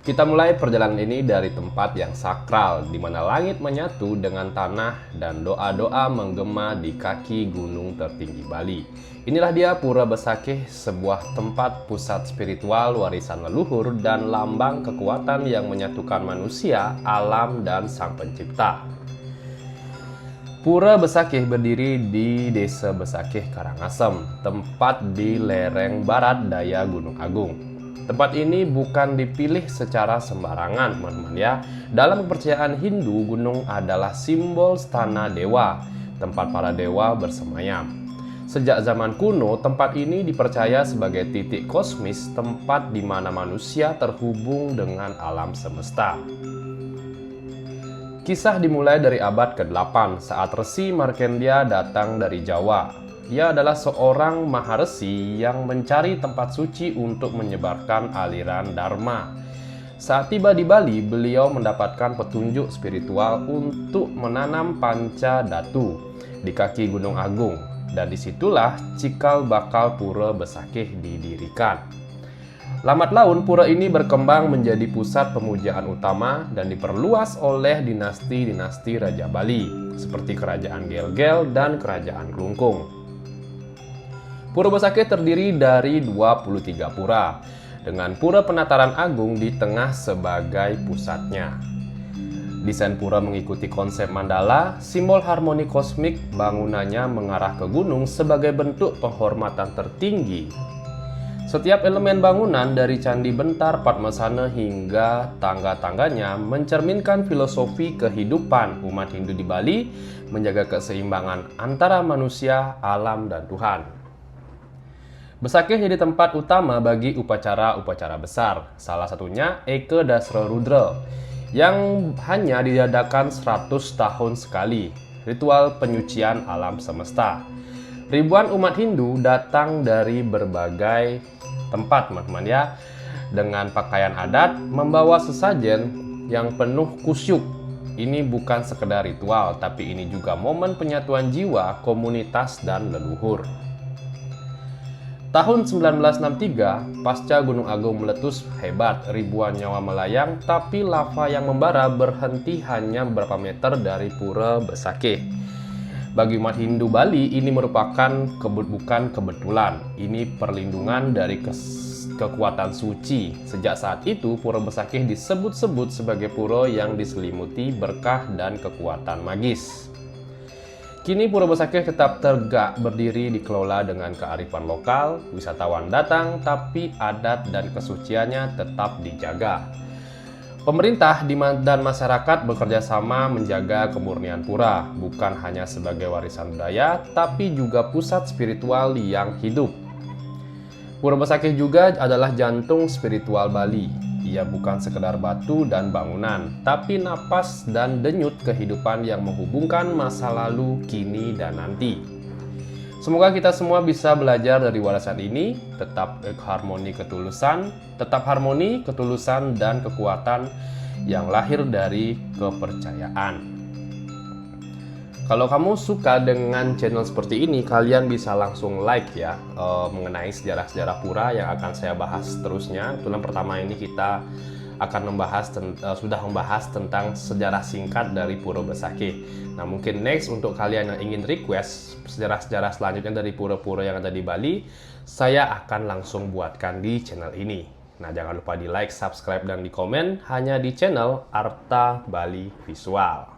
Kita mulai perjalanan ini dari tempat yang sakral, di mana langit menyatu dengan tanah dan doa-doa menggema di kaki gunung tertinggi Bali. Inilah dia Pura Besakih, sebuah tempat pusat spiritual warisan leluhur dan lambang kekuatan yang menyatukan manusia, alam, dan Sang Pencipta. Pura Besakih berdiri di Desa Besakih, Karangasem, tempat di lereng barat daya Gunung Agung. Tempat ini bukan dipilih secara sembarangan, teman-teman ya. Dalam kepercayaan Hindu, gunung adalah simbol stana dewa, tempat para dewa bersemayam. Sejak zaman kuno, tempat ini dipercaya sebagai titik kosmis, tempat di mana manusia terhubung dengan alam semesta. Kisah dimulai dari abad ke-8 saat Resi Markandeya datang dari Jawa. Ia adalah seorang maharesi yang mencari tempat suci untuk menyebarkan aliran Dharma. Saat tiba di Bali, beliau mendapatkan petunjuk spiritual untuk menanam panca datu di kaki Gunung Agung, dan disitulah cikal bakal Pura Besakih didirikan. Lambat laun, pura ini berkembang menjadi pusat pemujaan utama dan diperluas oleh dinasti-dinasti Raja Bali, seperti Kerajaan Gel-Gel dan Kerajaan Klungkung. Pura Besakih terdiri dari 23 pura, dengan Pura Penataran Agung di tengah sebagai pusatnya. Desain pura mengikuti konsep mandala, simbol harmoni kosmik. Bangunannya mengarah ke gunung sebagai bentuk penghormatan tertinggi. Setiap elemen bangunan dari Candi Bentar, Padmasana hingga tangga-tangganya mencerminkan filosofi kehidupan umat Hindu di Bali, menjaga keseimbangan antara manusia, alam, dan Tuhan. Besakih jadi tempat utama bagi upacara-upacara besar, salah satunya Eke Dasra Rudra, yang hanya diadakan 100 tahun sekali, ritual penyucian alam semesta. Ribuan umat Hindu datang dari berbagai tempat, teman-teman ya, dengan pakaian adat, membawa sesajen yang penuh kusyuk. Ini bukan sekedar ritual, tapi ini juga momen penyatuan jiwa, komunitas, dan leluhur. Tahun 1963, pasca Gunung Agung meletus hebat, ribuan nyawa melayang, tapi lava yang membara berhenti hanya beberapa meter dari Pura Besakih. Bagi umat Hindu Bali, ini merupakan bukan kebetulan. Ini perlindungan dari kekuatan suci. Sejak saat itu, Pura Besakih disebut-sebut sebagai pura yang diselimuti berkah dan kekuatan magis. Kini Pura Besakih tetap tegak berdiri, dikelola dengan kearifan lokal. Wisatawan datang, tapi adat dan kesuciannya tetap dijaga. Pemerintah dan masyarakat bekerja sama menjaga kemurnian pura, bukan hanya sebagai warisan budaya, tapi juga pusat spiritual yang hidup. Pura Besakih juga adalah jantung spiritual Bali. Ia bukan sekedar batu dan bangunan, tapi napas dan denyut kehidupan yang menghubungkan masa lalu, kini, dan nanti. Semoga kita semua bisa belajar dari warisan ini, tetap harmoni ketulusan, dan kekuatan yang lahir dari kepercayaan. Kalau kamu suka dengan channel seperti ini, kalian bisa langsung like ya, mengenai sejarah-sejarah pura yang akan saya bahas seterusnya. Tulang pertama ini kita akan sudah membahas tentang sejarah singkat dari Pura Besakih. Nah, mungkin next untuk kalian yang ingin request sejarah-sejarah selanjutnya dari pura-pura yang ada di Bali, saya akan langsung buatkan di channel ini. Nah, jangan lupa di like, subscribe, dan di komen hanya di channel Arta Bali Visual.